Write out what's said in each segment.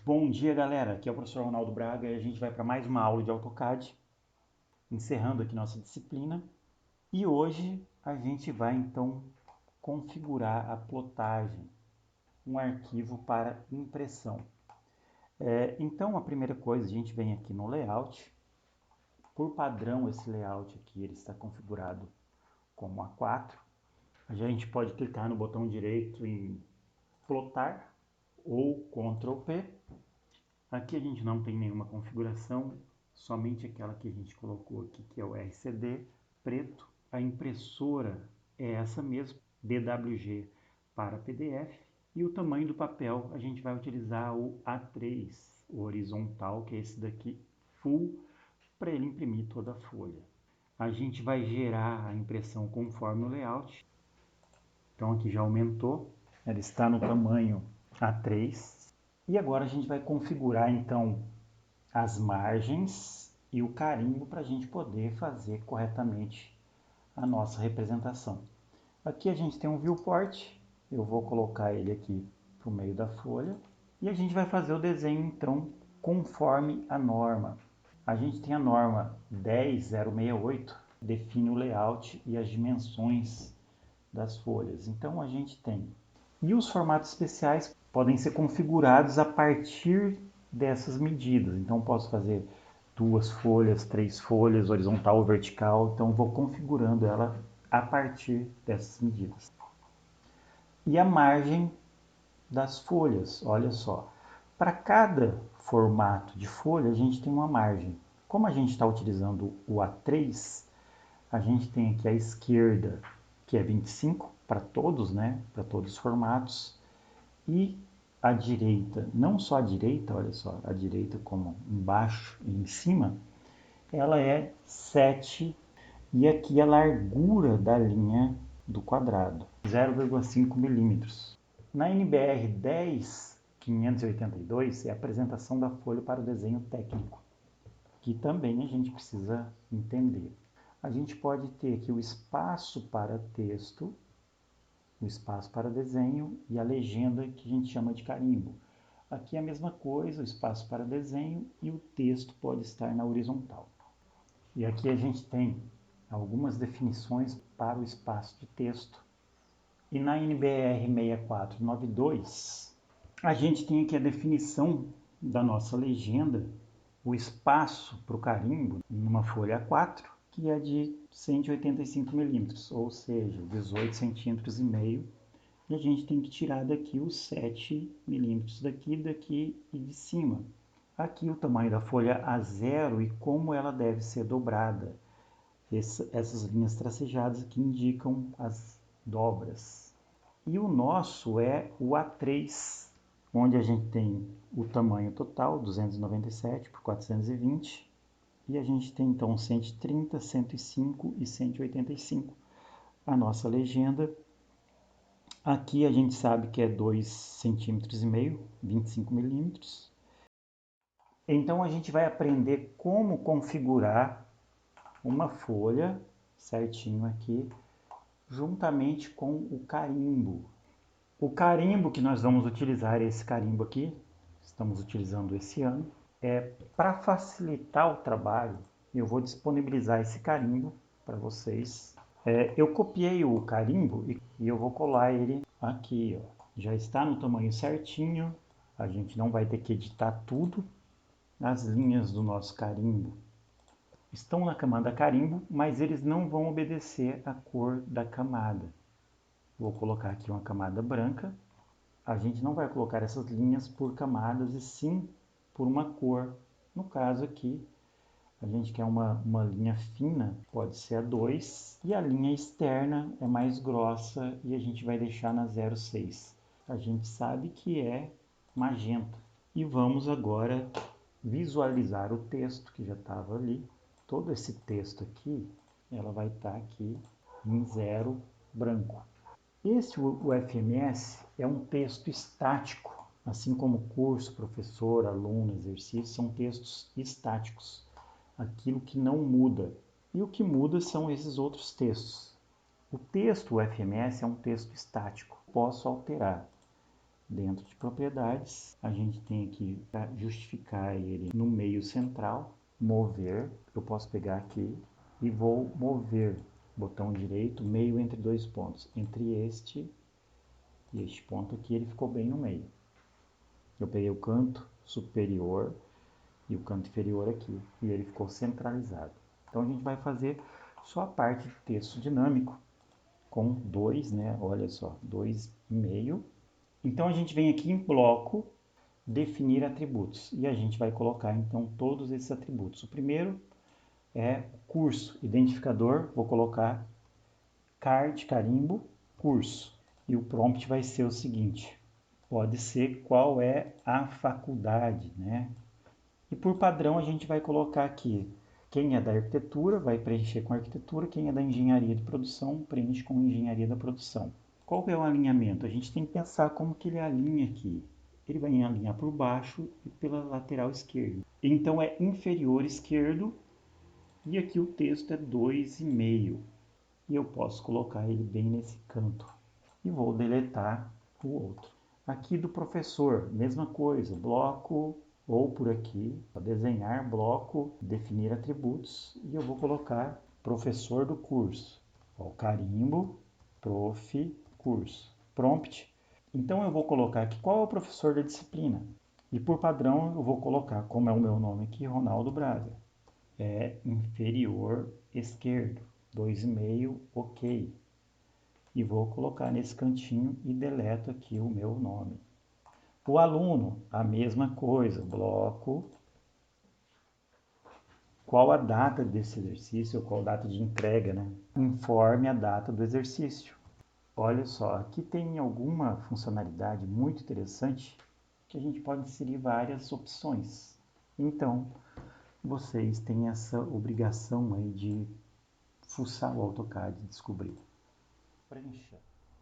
Bom dia, galera. Aqui é o professor Ronaldo Braga e a gente vai para mais uma aula de AutoCAD, encerrando aqui nossa disciplina. E hoje a gente vai então configurar a plotagem, um arquivo para impressão. Então a primeira coisa, a gente vem aqui no Layout. Por padrão, esse layout aqui ele está configurado como A4. A gente pode clicar no botão direito em plotar ou Ctrl P. Aqui a gente não tem nenhuma configuração, somente aquela que a gente colocou aqui, que é o RCD preto. A impressora é essa mesmo, DWG para PDF. E o tamanho do papel, a gente vai utilizar o A3, o horizontal, que é esse daqui, full, para ele imprimir toda a folha. A gente vai gerar a impressão conforme o layout. Então aqui já aumentou, ela está no tamanho A3. E agora a gente vai configurar então as margens e o carimbo para a gente poder fazer corretamente a nossa representação. Aqui a gente tem um viewport, eu vou colocar ele aqui para o meio da folha e a gente vai fazer o desenho então conforme a norma. A gente tem a norma 10068, define o layout e as dimensões das folhas. Então a gente tem. E os formatos especiais podem ser configurados a partir dessas medidas. Então posso fazer 2 folhas, 3 folhas, horizontal ou vertical. Então vou configurando ela a partir dessas medidas. E a margem das folhas, olha só. Para cada formato de folha, a gente tem uma margem. Como a gente está utilizando o A3, a gente tem aqui à esquerda, que é 25 para todos, né? Para todos os formatos. E a direita, não só a direita, olha só, a direita como embaixo e em cima, ela é 7 e aqui a largura da linha do quadrado, 0,5 milímetros. Na NBR 10582 é a apresentação da folha para o desenho técnico, que também a gente precisa entender. A gente pode ter aqui o espaço para texto, o espaço para desenho e a legenda que a gente chama de carimbo. Aqui é a mesma coisa, o espaço para desenho e o texto pode estar na horizontal. E aqui a gente tem algumas definições para o espaço de texto. E na NBR 6492, a gente tem aqui a definição da nossa legenda, o espaço para o carimbo numa folha A4, que é de 185 milímetros, ou seja, 18 centímetros e meio. E a gente tem que tirar daqui os 7 milímetros daqui e de cima. Aqui o tamanho da folha A0 e como ela deve ser dobrada. Essas linhas tracejadas aqui indicam as dobras. E o nosso é o A3, onde a gente tem o tamanho total, 297 por 420, e a gente tem então 130, 105 e 185. A nossa legenda. Aqui a gente sabe que é 2,5 cm, 25 milímetros. Então a gente vai aprender como configurar uma folha certinho aqui, juntamente com o carimbo. O carimbo que nós vamos utilizar, esse carimbo aqui, estamos utilizando esse ano, para facilitar o trabalho, eu vou disponibilizar esse carimbo para vocês. Eu copiei o carimbo e eu vou colar ele aqui, ó. Já está no tamanho certinho, a gente não vai ter que editar tudo. As linhas do nosso carimbo estão na camada carimbo, mas eles não vão obedecer à cor da camada. Vou colocar aqui uma camada branca. A gente não vai colocar essas linhas por camadas, e sim por uma cor. No caso aqui, a gente quer uma linha fina, pode ser a 2, e a linha externa é mais grossa e a gente vai deixar na 0,6. A gente sabe que é magenta. E vamos agora visualizar o texto que já estava ali. Todo esse texto aqui, ela vai estar aqui em 0 branco. O FMS é um texto estático, assim como curso, professor, aluno, exercício, são textos estáticos, aquilo que não muda. E o que muda são esses outros textos. O texto, o FMS, é um texto estático, posso alterar. Dentro de propriedades, a gente tem aqui para justificar ele no meio central, mover. Eu posso pegar aqui e vou mover, botão direito, meio entre dois pontos. Entre este e este ponto aqui, ele ficou bem no meio. Eu peguei o canto superior e o canto inferior aqui, e ele ficou centralizado. Então a gente vai fazer só a parte de texto dinâmico, com 2, né? Olha só, 2,5. Então a gente vem aqui em bloco, definir atributos, e a gente vai colocar então todos esses atributos. O primeiro é curso, identificador, vou colocar card, carimbo, curso. E o prompt vai ser o seguinte, pode ser qual é a faculdade, né? E por padrão a gente vai colocar aqui, quem é da arquitetura vai preencher com arquitetura, quem é da engenharia de produção preenche com engenharia da produção. Qual que é o alinhamento? A gente tem que pensar como que ele alinha aqui. Ele vai alinhar por baixo e pela lateral esquerda. Então é inferior esquerdo e aqui o texto é 2,5. E eu posso colocar ele bem nesse canto. E vou deletar o outro. Aqui do professor, mesma coisa, bloco ou por aqui, desenhar bloco, definir atributos, e eu vou colocar professor do curso. Ó, carimbo, prof, curso. Prompt. Então eu vou colocar aqui qual é o professor da disciplina. E por padrão eu vou colocar, como é o meu nome aqui, Ronaldo Braga. É inferior esquerdo, 2,5, ok. E vou colocar nesse cantinho e deleto aqui o meu nome. O aluno, a mesma coisa, bloco. Qual a data desse exercício, ou qual a data de entrega, né? Informe a data do exercício. Olha só, aqui tem alguma funcionalidade muito interessante que a gente pode inserir várias opções. Então, vocês têm essa obrigação aí de fuçar o AutoCAD e descobrir. Prancha.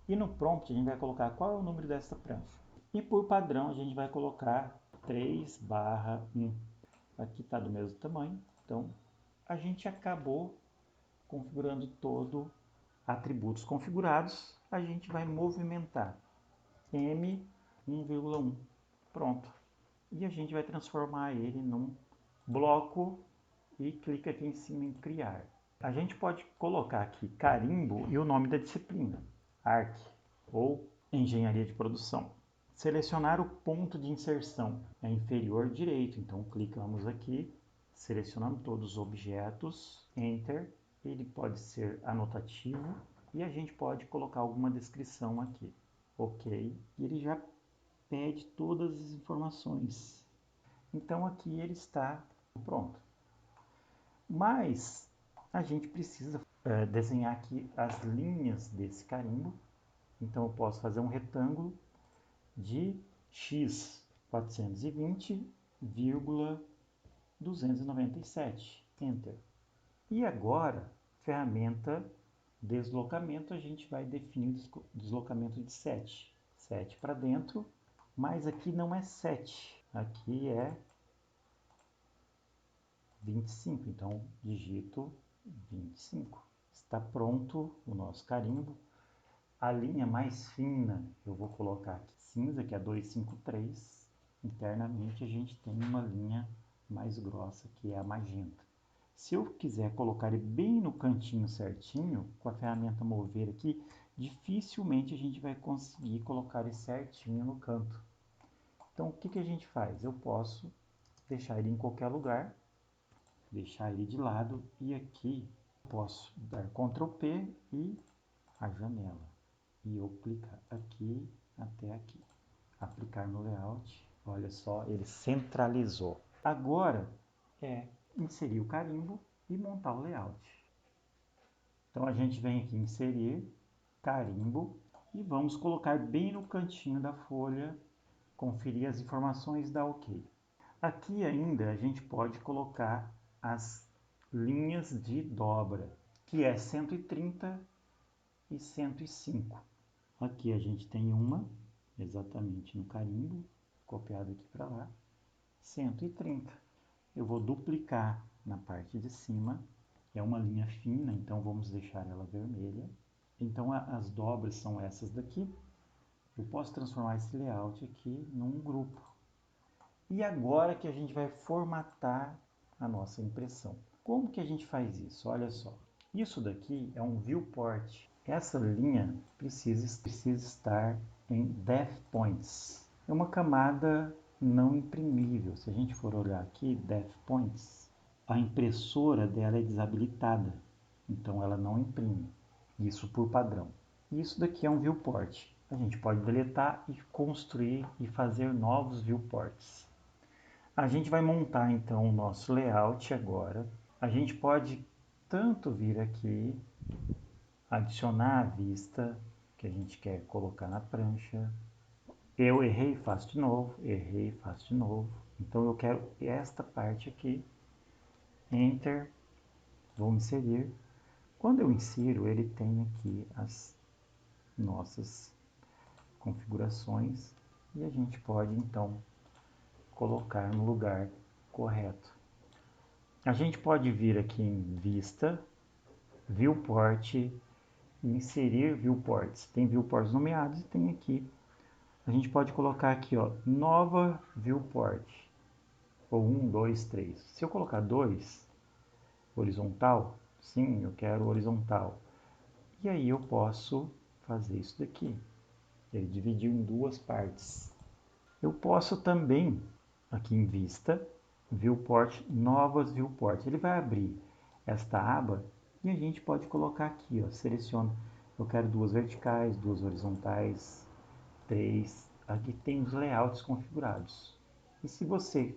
E no prompt a gente vai colocar qual é o número dessa prancha. E por padrão a gente vai colocar 3/1. Aqui está do mesmo tamanho, então a gente acabou configurando todo atributos configurados, a gente vai movimentar M1,1. Pronto. E a gente vai transformar ele num bloco e clica aqui em cima em criar. A gente pode colocar aqui carimbo e o nome da disciplina, Arc ou Engenharia de Produção. Selecionar o ponto de inserção é inferior direito, então clicamos aqui, selecionando todos os objetos, Enter, ele pode ser anotativo e a gente pode colocar alguma descrição aqui. Ok, e ele já pede todas as informações. Então aqui ele está pronto. Mas a gente precisa desenhar aqui as linhas desse carimbo. Então eu posso fazer um retângulo de x 420,297. Enter. E agora, ferramenta deslocamento, a gente vai definir o deslocamento de 7. 7 para dentro, mas aqui não é 7, aqui é 25, então digito 25. Está pronto o nosso carimbo. A linha mais fina eu vou colocar aqui cinza, que é 253. Internamente a gente tem uma linha mais grossa, que é a magenta. Se eu quiser colocar ele bem no cantinho certinho, com a ferramenta mover aqui, dificilmente a gente vai conseguir colocar ele certinho no canto. Então o que a gente faz? Eu posso deixar ele em qualquer lugar, deixar ele de lado e aqui posso dar Ctrl P e a janela. E eu clicar aqui até aqui. Aplicar no layout. Olha só, ele centralizou. Agora é inserir o carimbo e montar o layout. Então a gente vem aqui inserir carimbo e vamos colocar bem no cantinho da folha, conferir as informações, dar OK. Aqui ainda a gente pode colocar as linhas de dobra, que é 130 e 105. Aqui a gente tem uma, exatamente no carimbo, copiado aqui para lá, 130. Eu vou duplicar na parte de cima, é uma linha fina, então vamos deixar ela vermelha. Então as dobras são essas daqui, Eu posso transformar esse layout aqui num grupo. E agora que a gente vai formatar a nossa impressão. Como que a gente faz isso? Olha só. Isso daqui é um viewport. Essa linha precisa estar em Def Points. É uma camada não imprimível. Se a gente for olhar aqui, Def Points, a impressora dela é desabilitada. Então ela não imprime. Isso por padrão. Isso daqui é um viewport. A gente pode deletar e construir e fazer novos viewports. A gente vai montar então o nosso layout agora. A gente pode tanto vir aqui, adicionar a vista que a gente quer colocar na prancha. Eu errei, faço de novo, errei, faço de novo. Então eu quero esta parte aqui. Enter, vou inserir. Quando eu insiro, ele tem aqui as nossas configurações e a gente pode então colocar no lugar correto. A gente pode vir aqui em vista, viewport e inserir viewports. Tem viewports nomeados e tem aqui. A gente pode colocar aqui, ó, nova viewport. Ou 1, 2, 3. Se eu colocar 2, horizontal, sim, eu quero horizontal. E aí eu posso fazer isso daqui. Ele dividiu em duas partes. Eu posso também, aqui em vista, viewport, novas viewports. Ele vai abrir esta aba e a gente pode colocar aqui, ó, seleciona. Eu quero duas verticais, duas horizontais, 3. Aqui tem os layouts configurados. E se você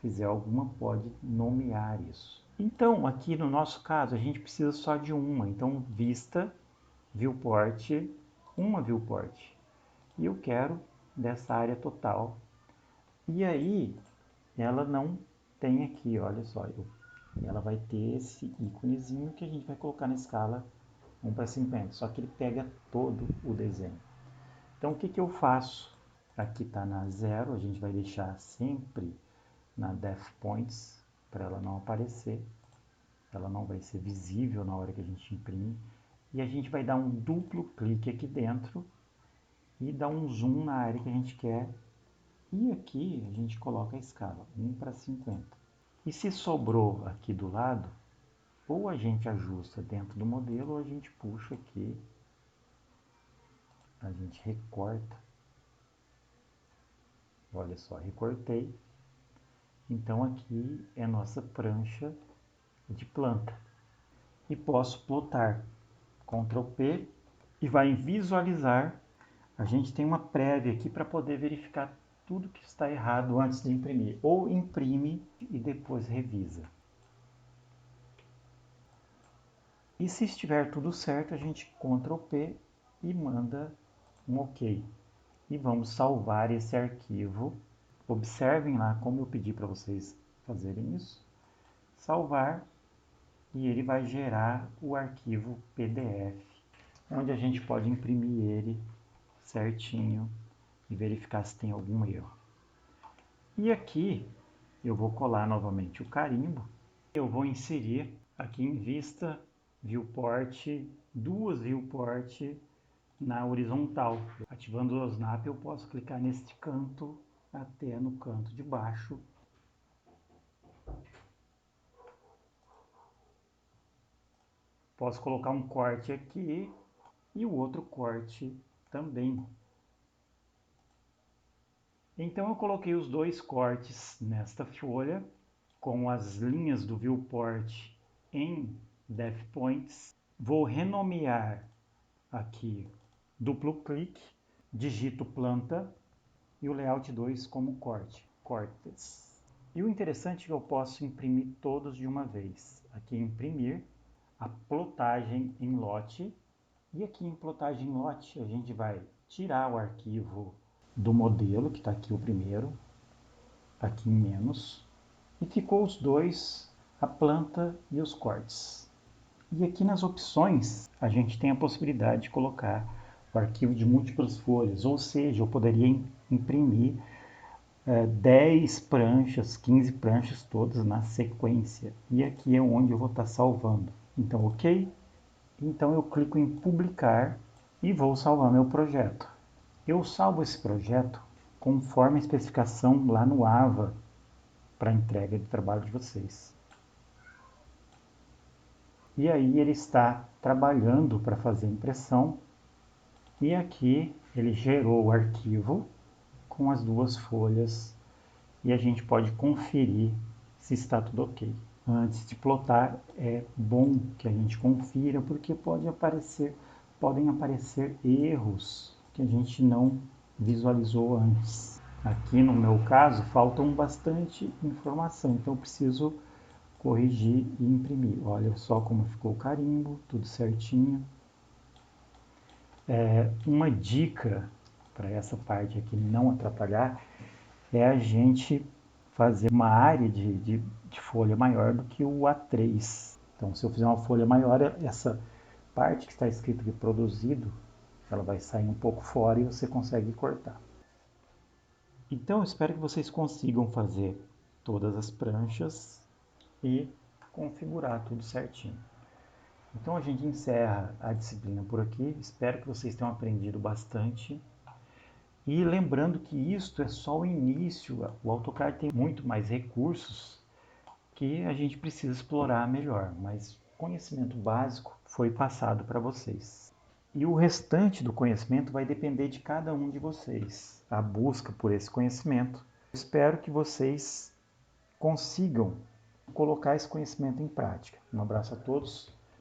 fizer alguma, pode nomear isso. Então, aqui no nosso caso, a gente precisa só de uma. Então, vista, viewport, uma viewport. E eu quero dessa área total. E aí, ela não tem aqui, olha só. Ela vai ter esse íconezinho que a gente vai colocar na escala 1:50. Só que ele pega todo o desenho. Então, o que eu faço? Aqui está na 0, a gente vai deixar sempre na Def Points, para ela não aparecer. Ela não vai ser visível na hora que a gente imprime. E a gente vai dar um duplo clique aqui dentro e dar um zoom na área que a gente quer. E aqui a gente coloca a escala, 1:50. E se sobrou aqui do lado, ou a gente ajusta dentro do modelo, ou a gente puxa aqui, a gente recorta. Olha só, recortei. Então aqui é a nossa prancha de planta. E posso plotar. Ctrl P e vai em visualizar. A gente tem uma prévia aqui para poder verificar tudo que está errado antes de imprimir. Ou imprime e depois revisa. E se estiver tudo certo, a gente Ctrl P e manda um OK. E vamos salvar esse arquivo. Observem lá como eu pedi para vocês fazerem isso. Salvar e ele vai gerar o arquivo PDF, onde a gente pode imprimir ele certinho e verificar se tem algum erro. E aqui eu vou colar novamente o carimbo. Eu vou inserir aqui em vista, viewport, duas viewport na horizontal. Ativando o snap eu posso clicar neste canto até no canto de baixo. Posso colocar um corte aqui e o outro corte também. Então eu coloquei os dois cortes nesta folha, com as linhas do viewport em Def Points. Vou renomear aqui duplo clique, digito planta e o layout 2 como corte, cortes. E o interessante é que eu posso imprimir todos de uma vez. Aqui imprimir, a plotagem em lote. E aqui em plotagem em lote a gente vai tirar o arquivo do modelo, que está aqui o primeiro, aqui em menos, e ficou os dois, a planta e os cortes. E aqui nas opções a gente tem a possibilidade de colocar o arquivo de múltiplas folhas, ou seja, eu poderia imprimir 10 pranchas, 15 pranchas todas na sequência. E aqui é onde eu vou estar salvando. Então, ok? Então eu clico em publicar e vou salvar meu projeto. Eu salvo esse projeto conforme a especificação lá no AVA para a entrega de trabalho de vocês. E aí ele está trabalhando para fazer a impressão e aqui ele gerou o arquivo com as duas folhas e a gente pode conferir se está tudo ok. Antes de plotar é bom que a gente confira porque podem aparecer erros que a gente não visualizou antes. Aqui no meu caso faltam bastante informação, então eu preciso corrigir e imprimir. Olha só como ficou o carimbo, tudo certinho. Uma dica para essa parte aqui não atrapalhar é a gente fazer uma área de folha maior do que o A3. Então, se eu fizer uma folha maior, essa parte que está escrito aqui produzido, ela vai sair um pouco fora e você consegue cortar. Então, eu espero que vocês consigam fazer todas as pranchas e configurar tudo certinho. Então, a gente encerra a disciplina por aqui. Espero que vocês tenham aprendido bastante. E lembrando que isto é só o início, o AutoCAD tem muito mais recursos que a gente precisa explorar melhor, mas o conhecimento básico foi passado para vocês. E o restante do conhecimento vai depender de cada um de vocês, a busca por esse conhecimento. Espero que vocês consigam colocar esse conhecimento em prática. Um abraço a todos.